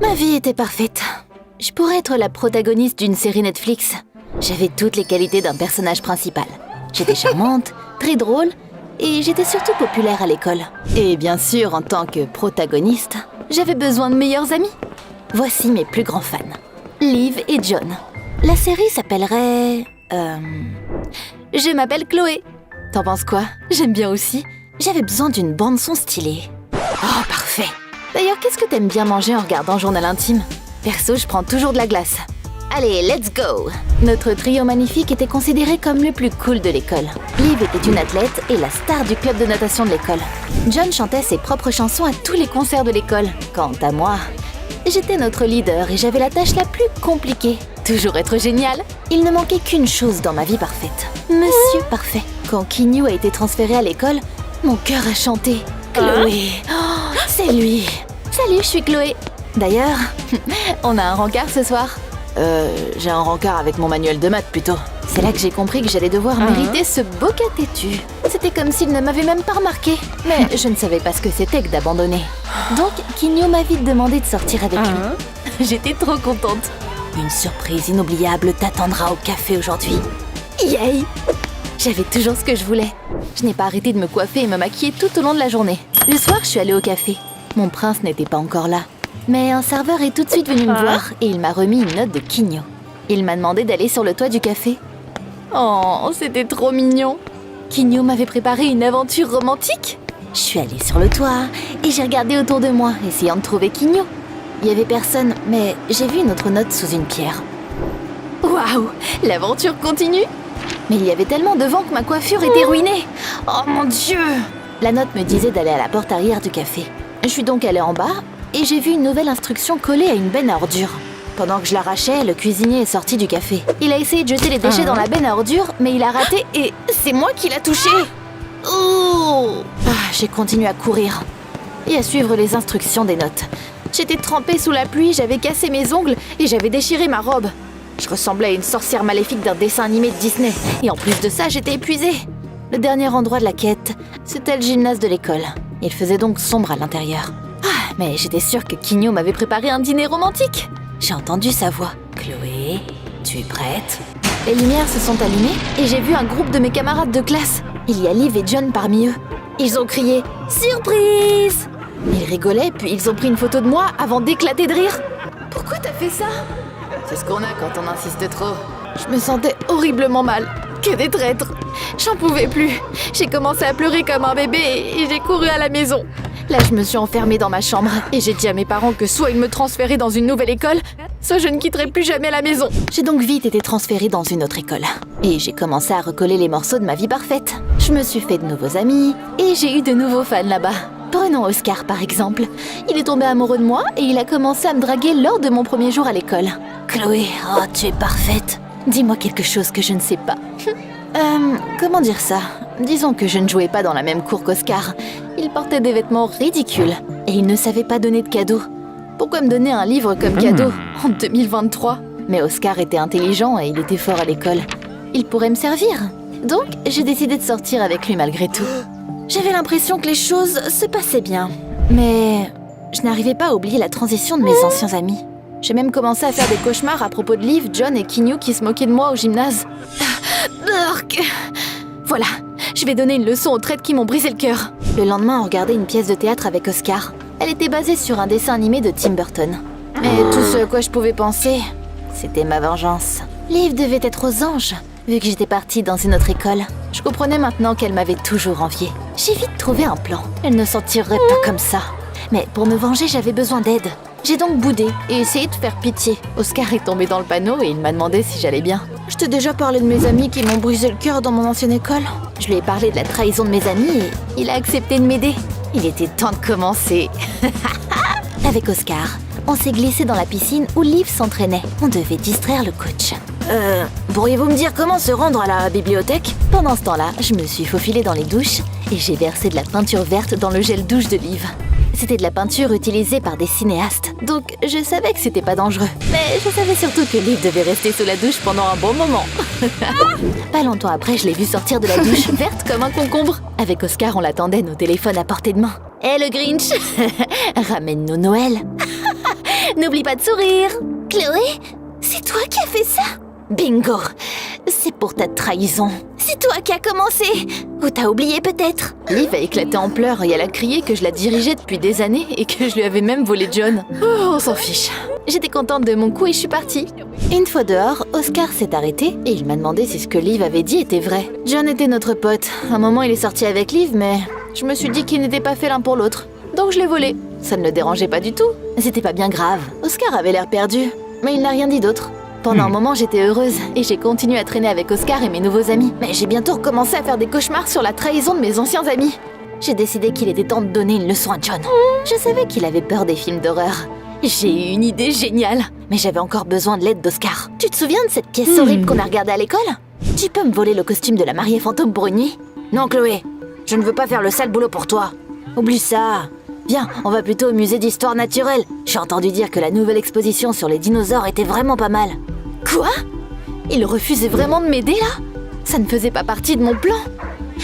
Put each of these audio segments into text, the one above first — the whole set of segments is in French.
Ma vie était parfaite. Je pourrais être la protagoniste d'une série Netflix. J'avais toutes les qualités d'un personnage principal. J'étais charmante, très drôle, et j'étais surtout populaire à l'école. Et bien sûr, en tant que protagoniste, j'avais besoin de meilleurs amis. Voici mes plus grands fans. Liv et John. La série s'appellerait... Je m'appelle Chloé. T'en penses quoi? J'aime bien aussi. J'avais besoin d'une bande-son stylée. Oh, parfait. D'ailleurs, qu'est-ce que t'aimes bien manger en regardant Journal Intime? Perso, je prends toujours de la glace. Allez, let's go! Notre trio magnifique était considéré comme le plus cool de l'école. Liv était une athlète et la star du club de natation de l'école. John chantait ses propres chansons à tous les concerts de l'école. Quant à moi, j'étais notre leader et j'avais la tâche la plus compliquée. Toujours être génial. Il ne manquait qu'une chose dans ma vie parfaite. Monsieur Parfait. Quand Kinyu a été transféré à l'école, mon cœur a chanté. Chloé. Oh, c'est lui. Salut, je suis Chloé. D'ailleurs, on a un rencard ce soir. J'ai un rencard avec mon manuel de maths plutôt. C'est là que j'ai compris que j'allais devoir mériter ce beau cas têtu. C'était comme s'il ne m'avait même pas remarqué. Mais je ne savais pas ce que c'était que d'abandonner. Donc, Kinyu m'a vite demandé de sortir avec lui. J'étais trop contente. Une surprise inoubliable t'attendra au café aujourd'hui. Yay! J'avais toujours ce que je voulais. Je n'ai pas arrêté de me coiffer et me maquiller tout au long de la journée. Le soir, je suis allée au café. Mon prince n'était pas encore là. Mais un serveur est tout de suite venu me voir et il m'a remis une note de Kinyu. Il m'a demandé d'aller sur le toit du café. Oh, c'était trop mignon. Kinyu m'avait préparé une aventure romantique. Je suis allée sur le toit et j'ai regardé autour de moi, essayant de trouver Kinyu. Il y avait personne, mais j'ai vu une autre note sous une pierre. Waouh, l'aventure continue. Mais il y avait tellement de vent que ma coiffure était ruinée. Oh mon Dieu! La note me disait d'aller à la porte arrière du café. Je suis donc allée en bas et j'ai vu une nouvelle instruction collée à une benne à ordures. Pendant que je l'arrachais, le cuisinier est sorti du café. Il a essayé de jeter les déchets dans la benne à ordures, mais il a raté et c'est moi qui l'a touché. Oh! J'ai continué à courir et à suivre les instructions des notes. J'étais trempée sous la pluie, j'avais cassé mes ongles et j'avais déchiré ma robe. Je ressemblais à une sorcière maléfique d'un dessin animé de Disney. Et en plus de ça, j'étais épuisée. Le dernier endroit de la quête, c'était le gymnase de l'école. Il faisait donc sombre à l'intérieur. Mais j'étais sûre que Kinyu m'avait préparé un dîner romantique. J'ai entendu sa voix. Chloé, tu es prête? Les lumières se sont allumées et j'ai vu un groupe de mes camarades de classe. Il y a Liv et John parmi eux. Ils ont crié « Surprise !» Ils rigolaient, puis ils ont pris une photo de moi avant d'éclater de rire. Pourquoi t'as fait ça? C'est ce qu'on a quand on insiste trop. Je me sentais horriblement mal. Que des traîtres. J'en pouvais plus. J'ai commencé à pleurer comme un bébé et j'ai couru à la maison. Là, je me suis enfermée dans ma chambre et j'ai dit à mes parents que soit ils me transféraient dans une nouvelle école, soit je ne quitterais plus jamais la maison. J'ai donc vite été transférée dans une autre école. Et j'ai commencé à recoller les morceaux de ma vie parfaite. Je me suis fait de nouveaux amis et j'ai eu de nouveaux fans là-bas. Prenons Oscar par exemple. Il est tombé amoureux de moi et il a commencé à me draguer lors de mon premier jour à l'école. Chloé, oh tu es parfaite. Dis-moi quelque chose que je ne sais pas. Comment dire ça? Disons que je ne jouais pas dans la même cour qu'Oscar. Il portait des vêtements ridicules et il ne savait pas donner de cadeaux. Pourquoi me donner un livre comme cadeau en 2023? Mais Oscar était intelligent et il était fort à l'école. Il pourrait me servir. Donc, j'ai décidé de sortir avec lui malgré tout. J'avais l'impression que les choses se passaient bien. Mais je n'arrivais pas à oublier la transition de mes anciens amis. J'ai même commencé à faire des cauchemars à propos de Liv, John et Kinyu qui se moquaient de moi au gymnase. Burk. Voilà, je vais donner une leçon aux traîtres qui m'ont brisé le cœur. Le lendemain, on regardait une pièce de théâtre avec Oscar. Elle était basée sur un dessin animé de Tim Burton. Mais tout ce à quoi je pouvais penser, c'était ma vengeance. Liv devait être aux anges, vu que j'étais partie dans une autre école. Je comprenais maintenant qu'elle m'avait toujours enviée. J'ai vite trouvé un plan. Elle ne s'en tirerait pas comme ça. Mais pour me venger, j'avais besoin d'aide. J'ai donc boudé et essayé de faire pitié. Oscar est tombé dans le panneau et il m'a demandé si j'allais bien. Je t'ai déjà parlé de mes amis qui m'ont brisé le cœur dans mon ancienne école. Je lui ai parlé de la trahison de mes amis et il a accepté de m'aider. Il était temps de commencer. Avec Oscar, on s'est glissé dans la piscine où Liv s'entraînait. On devait distraire le coach. Pourriez-vous me dire comment se rendre à la bibliothèque? Pendant ce temps-là, je me suis faufilée dans les douches et j'ai versé de la peinture verte dans le gel douche de Liv. C'était de la peinture utilisée par des cinéastes, donc je savais que c'était pas dangereux. Mais je savais surtout que Liv devait rester sous la douche pendant un bon moment. Pas longtemps après, je l'ai vue sortir de la douche, verte comme un concombre. Avec Oscar, on l'attendait, nos téléphones à portée de main. Hé le Grinch, ramène-nous Noël. N'oublie pas de sourire. Chloé, c'est toi qui as fait ça? Bingo! C'est pour ta trahison. C'est toi qui as commencé. Ou t'as oublié peut-être? Liv a éclaté en pleurs et elle a crié que je la dirigeais depuis des années et que je lui avais même volé John. Oh, on s'en fiche. J'étais contente de mon coup et je suis partie. Une fois dehors, Oscar s'est arrêté et il m'a demandé si ce que Liv avait dit était vrai. John était notre pote. À un moment, il est sorti avec Liv, mais je me suis dit qu'ils n'étaient pas faits l'un pour l'autre. Donc je l'ai volé. Ça ne le dérangeait pas du tout. C'était pas bien grave. Oscar avait l'air perdu, mais il n'a rien dit d'autre. Pendant un moment, j'étais heureuse et j'ai continué à traîner avec Oscar et mes nouveaux amis. Mais j'ai bientôt recommencé à faire des cauchemars sur la trahison de mes anciens amis. J'ai décidé qu'il était temps de donner une leçon à John. Je savais qu'il avait peur des films d'horreur. J'ai eu une idée géniale, mais j'avais encore besoin de l'aide d'Oscar. Tu te souviens de cette pièce horrible qu'on a regardée à l'école? Tu peux me voler le costume de la mariée fantôme pour une nuit? Non, Chloé, je ne veux pas faire le sale boulot pour toi. Oublie ça. Viens, on va plutôt au musée d'histoire naturelle. J'ai entendu dire que la nouvelle exposition sur les dinosaures était vraiment pas mal. Quoi? Il refusait vraiment de m'aider là? Ça ne faisait pas partie de mon plan.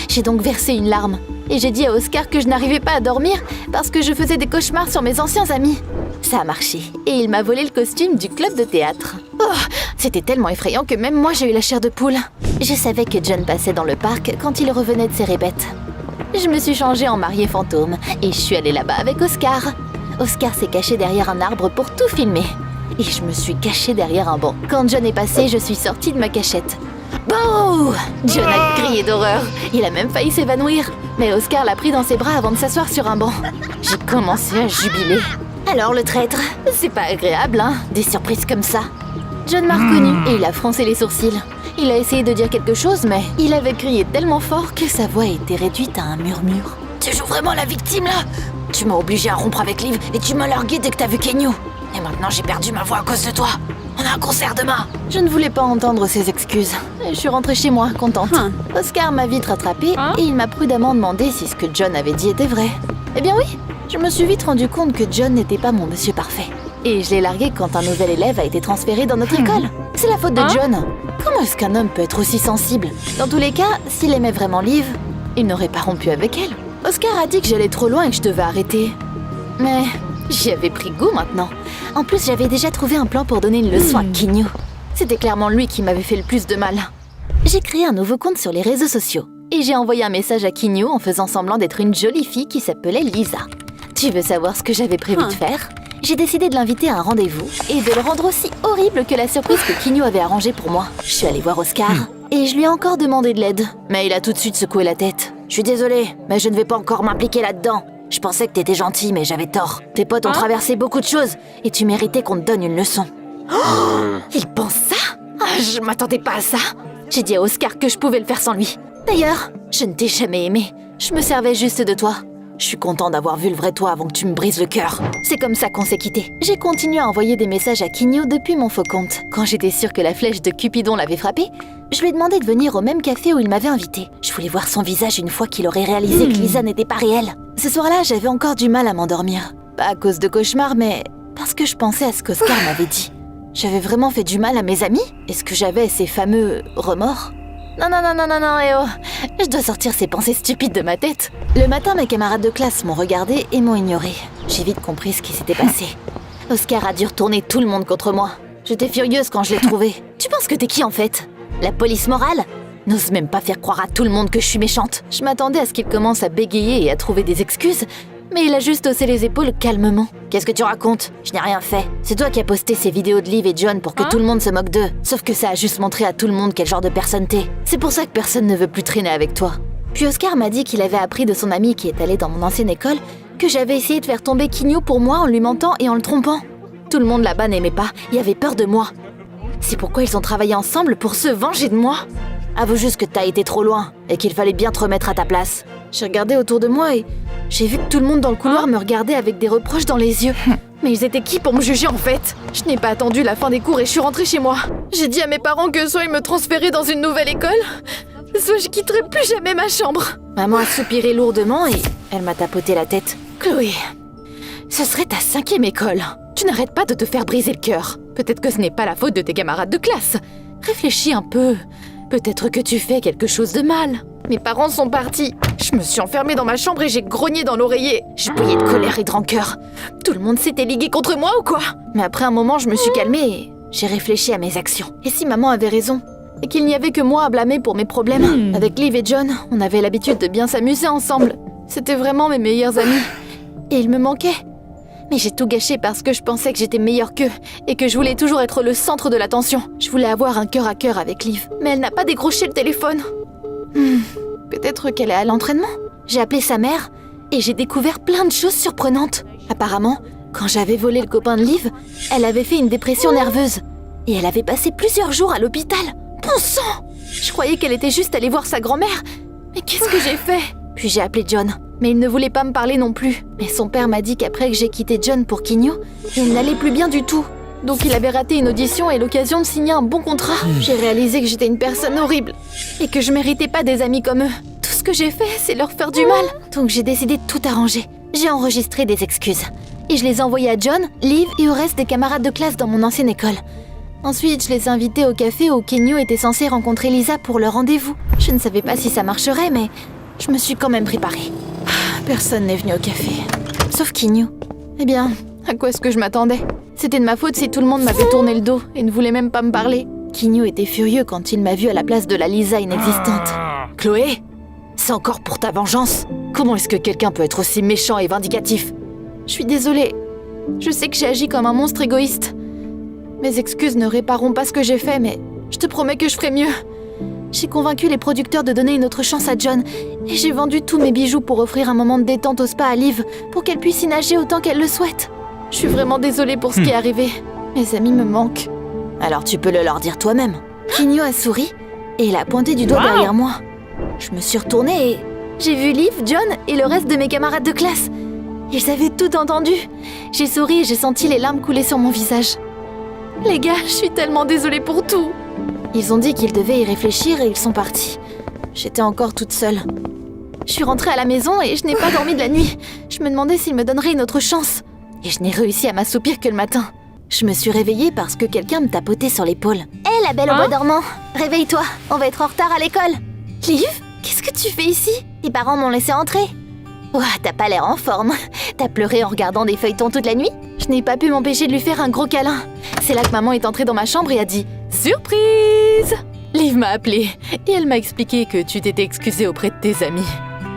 J'ai donc versé une larme et j'ai dit à Oscar que je n'arrivais pas à dormir parce que je faisais des cauchemars sur mes anciens amis. Ça a marché et il m'a volé le costume du club de théâtre. Oh, c'était tellement effrayant que même moi j'ai eu la chair de poule. Je savais que John passait dans le parc quand il revenait de ses répètes. Je me suis changée en mariée fantôme et je suis allée là-bas avec Oscar. Oscar s'est caché derrière un arbre pour tout filmer. Et je me suis cachée derrière un banc. Quand John est passé, je suis sortie de ma cachette. Bouh! John a crié d'horreur. Il a même failli s'évanouir. Mais Oscar l'a pris dans ses bras avant de s'asseoir sur un banc. J'ai commencé à jubiler. Alors le traître, c'est pas agréable, hein, des surprises comme ça. John m'a reconnu et il a froncé les sourcils. Il a essayé de dire quelque chose, mais il avait crié tellement fort que sa voix était réduite à un murmure. Tu joues vraiment la victime là? Tu m'as obligé à rompre avec Liv et tu m'as largué dès que t'as vu Kenyu. Et maintenant j'ai perdu ma voix à cause de toi. On a un concert demain. Je ne voulais pas entendre ses excuses. Je suis rentrée chez moi, contente. Oscar m'a vite rattrapée et il m'a prudemment demandé si ce que John avait dit était vrai. Eh bien oui, je me suis vite rendu compte que John n'était pas mon monsieur parfait. Et je l'ai largué quand un nouvel élève a été transféré dans notre école. C'est la faute de John. Comment est-ce qu'un homme peut être aussi sensible? Dans tous les cas, s'il aimait vraiment Liv, il n'aurait pas rompu avec elle. Oscar a dit que j'allais trop loin et que je devais arrêter. Mais j'y avais pris goût maintenant. En plus, j'avais déjà trouvé un plan pour donner une leçon à Kenyu. C'était clairement lui qui m'avait fait le plus de mal. J'ai créé un nouveau compte sur les réseaux sociaux. Et j'ai envoyé un message à Kenyu en faisant semblant d'être une jolie fille qui s'appelait Lisa. Tu veux savoir ce que j'avais prévu de faire? J'ai décidé de l'inviter à un rendez-vous et de le rendre aussi horrible que la surprise que Kenyu avait arrangée pour moi. Je suis allée voir Oscar et je lui ai encore demandé de l'aide. Mais il a tout de suite secoué la tête. Je suis désolée, mais je ne vais pas encore m'impliquer là-dedans. Je pensais que t'étais gentil, mais j'avais tort. Tes potes ont traversé beaucoup de choses et tu méritais qu'on te donne une leçon. Oh, il pense ça? Je m'attendais pas à ça. J'ai dit à Oscar que je pouvais le faire sans lui. D'ailleurs, je ne t'ai jamais aimé. Je me servais juste de toi. Je suis content d'avoir vu le vrai toi avant que tu me brises le cœur. C'est comme ça qu'on s'est quittés. J'ai continué à envoyer des messages à Kenyu depuis mon faux compte. Quand j'étais sûre que la flèche de Cupidon l'avait frappé, je lui ai demandé de venir au même café où il m'avait invité. Je voulais voir son visage une fois qu'il aurait réalisé que Lisa n'était pas réelle. Ce soir-là, j'avais encore du mal à m'endormir. Pas à cause de cauchemars, mais parce que je pensais à ce qu'Oscar m'avait dit. J'avais vraiment fait du mal à mes amis? Est-ce que j'avais ces fameux remords? Non, eh oh. Je dois sortir ces pensées stupides de ma tête. Le matin, mes camarades de classe m'ont regardé et m'ont ignoré. J'ai vite compris ce qui s'était passé. Oscar a dû retourner tout le monde contre moi. J'étais furieuse quand je l'ai trouvé. Tu penses que t'es qui en fait? La police morale? N'ose même pas faire croire à tout le monde que je suis méchante. Je m'attendais à ce qu'il commence à bégayer et à trouver des excuses, mais il a juste haussé les épaules calmement. Qu'est-ce que tu racontes? Je n'ai rien fait. C'est toi qui as posté ces vidéos de Liv et John pour que tout le monde se moque d'eux. Sauf que ça a juste montré à tout le monde quel genre de personne t'es. C'est pour ça que personne ne veut plus traîner avec toi. Puis Oscar m'a dit qu'il avait appris de son ami qui est allé dans mon ancienne école que j'avais essayé de faire tomber Kenyu pour moi en lui mentant et en le trompant. Tout le monde là-bas n'aimait pas et avait peur de moi. C'est pourquoi ils ont travaillé ensemble pour se venger de moi. Avoue juste que t'as été trop loin et qu'il fallait bien te remettre à ta place. J'ai regardé autour de moi et j'ai vu que tout le monde dans le couloir me regardait avec des reproches dans les yeux. Mais ils étaient qui pour me juger en fait? Je n'ai pas attendu la fin des cours et je suis rentrée chez moi. J'ai dit à mes parents que soit ils me transféraient dans une nouvelle école, soit je quitterais plus jamais ma chambre. Maman a soupiré lourdement et elle m'a tapoté la tête. Chloé, ce serait ta 5e école. Tu n'arrêtes pas de te faire briser le cœur. Peut-être que ce n'est pas la faute de tes camarades de classe. Réfléchis un peu. Peut-être que tu fais quelque chose de mal. Mes parents sont partis. Je me suis enfermée dans ma chambre et j'ai grogné dans l'oreiller. Je bouillais de colère et de rancœur. Tout le monde s'était ligué contre moi ou quoi? Mais après un moment, je me suis calmée et j'ai réfléchi à mes actions. Et si maman avait raison? Et qu'il n'y avait que moi à blâmer pour mes problèmes? Avec Liv et John, on avait l'habitude de bien s'amuser ensemble. C'était vraiment mes meilleurs amis. Et ils me manquaient. Mais j'ai tout gâché parce que je pensais que j'étais meilleure qu'eux et que je voulais toujours être le centre de l'attention. Je voulais avoir un cœur à cœur avec Liv, mais elle n'a pas décroché le téléphone. Peut-être qu'elle est à l'entraînement. J'ai appelé sa mère et j'ai découvert plein de choses surprenantes. Apparemment, quand j'avais volé le copain de Liv, elle avait fait une dépression nerveuse. Et elle avait passé plusieurs jours à l'hôpital. Bon sang! Je croyais qu'elle était juste allée voir sa grand-mère. Mais qu'est-ce que j'ai fait? Puis j'ai appelé John. Mais il ne voulait pas me parler non plus. Mais son père m'a dit qu'après que j'ai quitté John pour Kinyo, il n'allait plus bien du tout. Donc il avait raté une audition et l'occasion de signer un bon contrat. J'ai réalisé que j'étais une personne horrible et que je méritais pas des amis comme eux. Tout ce que j'ai fait, c'est leur faire du mal. Donc j'ai décidé de tout arranger. J'ai enregistré des excuses. Et je les ai envoyées à John, Liv et au reste des camarades de classe dans mon ancienne école. Ensuite, je les ai invités au café où Kinyo était censé rencontrer Lisa pour le rendez-vous. Je ne savais pas si ça marcherait, mais je me suis quand même préparée. Personne n'est venu au café. Sauf Kinyo. Eh bien, à quoi est-ce que je m'attendais? C'était de ma faute si tout le monde m'avait tourné le dos et ne voulait même pas me parler. Kinyo était furieux quand il m'a vue à la place de la Lisa inexistante. Chloé, c'est encore pour ta vengeance? Comment est-ce que quelqu'un peut être aussi méchant et vindicatif? Je suis désolée. Je sais que j'ai agi comme un monstre égoïste. Mes excuses ne répareront pas ce que j'ai fait, mais je te promets que je ferai mieux. J'ai convaincu les producteurs de donner une autre chance à John et j'ai vendu tous mes bijoux pour offrir un moment de détente au spa à Liv pour qu'elle puisse y nager autant qu'elle le souhaite. Je suis vraiment désolée pour ce qui est arrivé. Mes amis me manquent. Alors tu peux le leur dire toi-même. Kinyo a souri et il a pointé du doigt derrière moi. Je me suis retournée et j'ai vu Liv, John et le reste de mes camarades de classe. Ils avaient tout entendu. J'ai souri et j'ai senti les larmes couler sur mon visage. Les gars, je suis tellement désolée pour tout. Ils ont dit qu'ils devaient y réfléchir et ils sont partis. J'étais encore toute seule. Je suis rentrée à la maison et je n'ai pas dormi de la nuit. Je me demandais s'ils me donneraient une autre chance. Et je n'ai réussi à m'assoupir que le matin. Je me suis réveillée parce que quelqu'un me tapotait sur l'épaule. Hé, la belle au bois dormant, réveille-toi, on va être en retard à l'école. Liv, qu'est-ce que tu fais ici? Tes parents m'ont laissé entrer. Ouah, t'as pas l'air en forme. T'as pleuré en regardant des feuilletons toute la nuit? Je n'ai pas pu m'empêcher de lui faire un gros câlin. C'est là que maman est entrée dans ma chambre et a dit « Surprise !» Liv m'a appelée et elle m'a expliqué que tu t'étais excusée auprès de tes amis.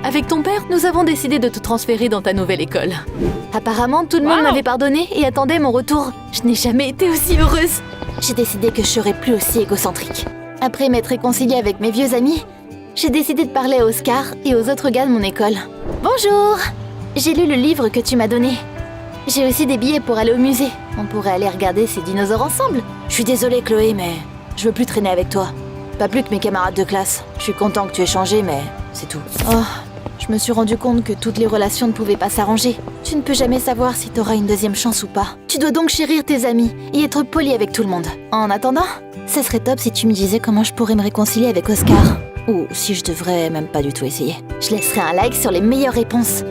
Avec ton père, nous avons décidé de te transférer dans ta nouvelle école. Apparemment, tout le monde m'avait pardonné et attendait mon retour. Je n'ai jamais été aussi heureuse. J'ai décidé que je serais plus aussi égocentrique. Après m'être réconciliée avec mes vieux amis, j'ai décidé de parler à Oscar et aux autres gars de mon école. Bonjour! J'ai lu le livre que tu m'as donné. J'ai aussi des billets pour aller au musée. On pourrait aller regarder ces dinosaures ensemble. Je suis désolée Chloé, mais je veux plus traîner avec toi. Pas plus que mes camarades de classe. Je suis content que tu aies changé, mais c'est tout. Oh, je me suis rendu compte que toutes les relations ne pouvaient pas s'arranger. Tu ne peux jamais savoir si t'auras une deuxième chance ou pas. Tu dois donc chérir tes amis et être poli avec tout le monde. En attendant, ça serait top si tu me disais comment je pourrais me réconcilier avec Oscar. Ou si je devrais même pas du tout essayer. Je laisserai un like sur les meilleures réponses.